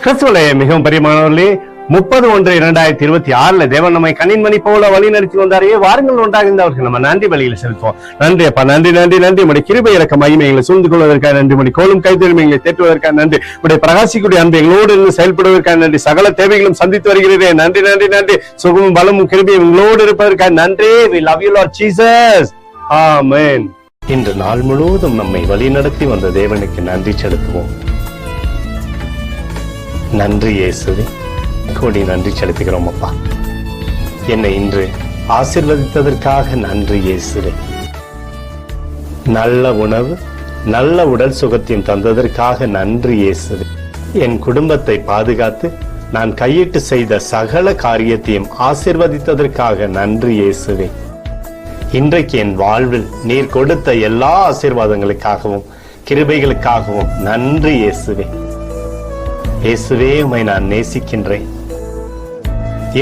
கிறிஸ்துவிலே மிகவும் பிரியமானவர்களே, 30/1/2026 தேவன் நம்மை கண்ணின்மணி போல வழி நடத்தி வந்தாரே. வாருங்கள் ஒன்றாக இருந்தவர்கள் நம்ம நன்றி பலியில் செலுத்துவோம். நன்றி அப்பா, நன்றி நன்றி நன்றி. உடைய கிருபை இறக்க மகிமைகளை சூழ்ந்து கொள்வதற்காக நன்றி. உடைய கோலும் கைத்தொழிமைகளை தேற்றுவதற்காக நன்றி. உடைய பிரகாசிக்கூடிய அன்பு எங்களோடு இருந்து செயல்படுவதற்காக நன்றி. சகல தேவைகளும் சந்தித்து வருகிறேன். நன்றி நன்றி நன்றி. சுகமும் பலமும் கிருபையும் எங்களோடு இருப்பதற்காக நன்றி. We love you Lord Jesus. Amen. இன்று நாள் முழுவதும் நம்மை வழி நடத்தி வந்த தேவனுக்கு நன்றி செலுத்துவோம். நன்றி இயேசுவே, கோடி நன்றி செலுத்துகிறோம் அப்பா. என்னை இன்று ஆசீர்வதித்ததற்காக நன்றி இயேசுவே. நல்ல உணவு, நல்ல உடல் சுகத்தையும் தந்ததற்காக நன்றி இயேசுவே. என் குடும்பத்தை பாதுகாத்து நான் கையிட்டு செய்த சகல காரியத்தையும் ஆசீர்வதித்ததற்காக நன்றி இயேசுவே. இன்றைக்கு என் வாழ்வில் நீர் கொடுத்த எல்லா ஆசீர்வாதங்களுக்காகவும் கிருபைகளுக்காகவும் நன்றி இயேசுவே. இயேசுவே, உம்மை நான் நேசிக்கின்றேன்.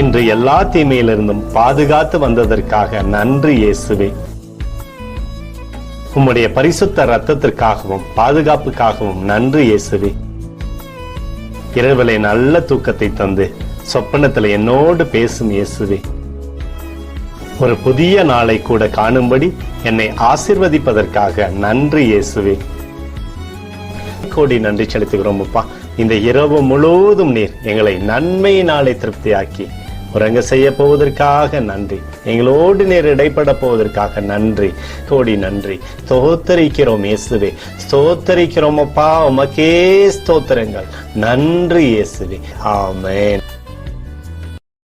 இன்று எல்லா தீமையிலிருந்தும் பாதுகாத்து வந்ததற்காக நன்றி இயேசுவே. உம்முடைய பரிசுத்த இரத்தத்திற்காகவும் பாதுகாப்புக்காகவும் நன்றி இயேசுவே. இரவிலே நல்ல தூக்கத்தை தந்து சொப்பனத்தில் என்னோடு பேசும் இயேசுவே. ஒரு புதிய நாளை கூட காணும்படி என்னை ஆசீர்வதிப்பதற்காக நன்றி இயேசுவே. கோடி நன்றி செலுத்துகிறோம் அப்பா. இந்த இரவு முழுவதும் நீர் எங்களை நன்மையினாலே திருப்தியாக்கி உறங்க செய்ய போவதற்காக நன்றி. எங்களோடு நீர் இடைப்பட போவதற்காக நன்றி. கோடி நன்றி. ஸ்தோத்தரிக்கிறோம் இயேசுவே, ஸ்தோத்தரிக்கிறோம் அப்பா. உமக்கே ஸ்தோத்திரங்கள். நன்றி இயேசுவே. ஆமென்.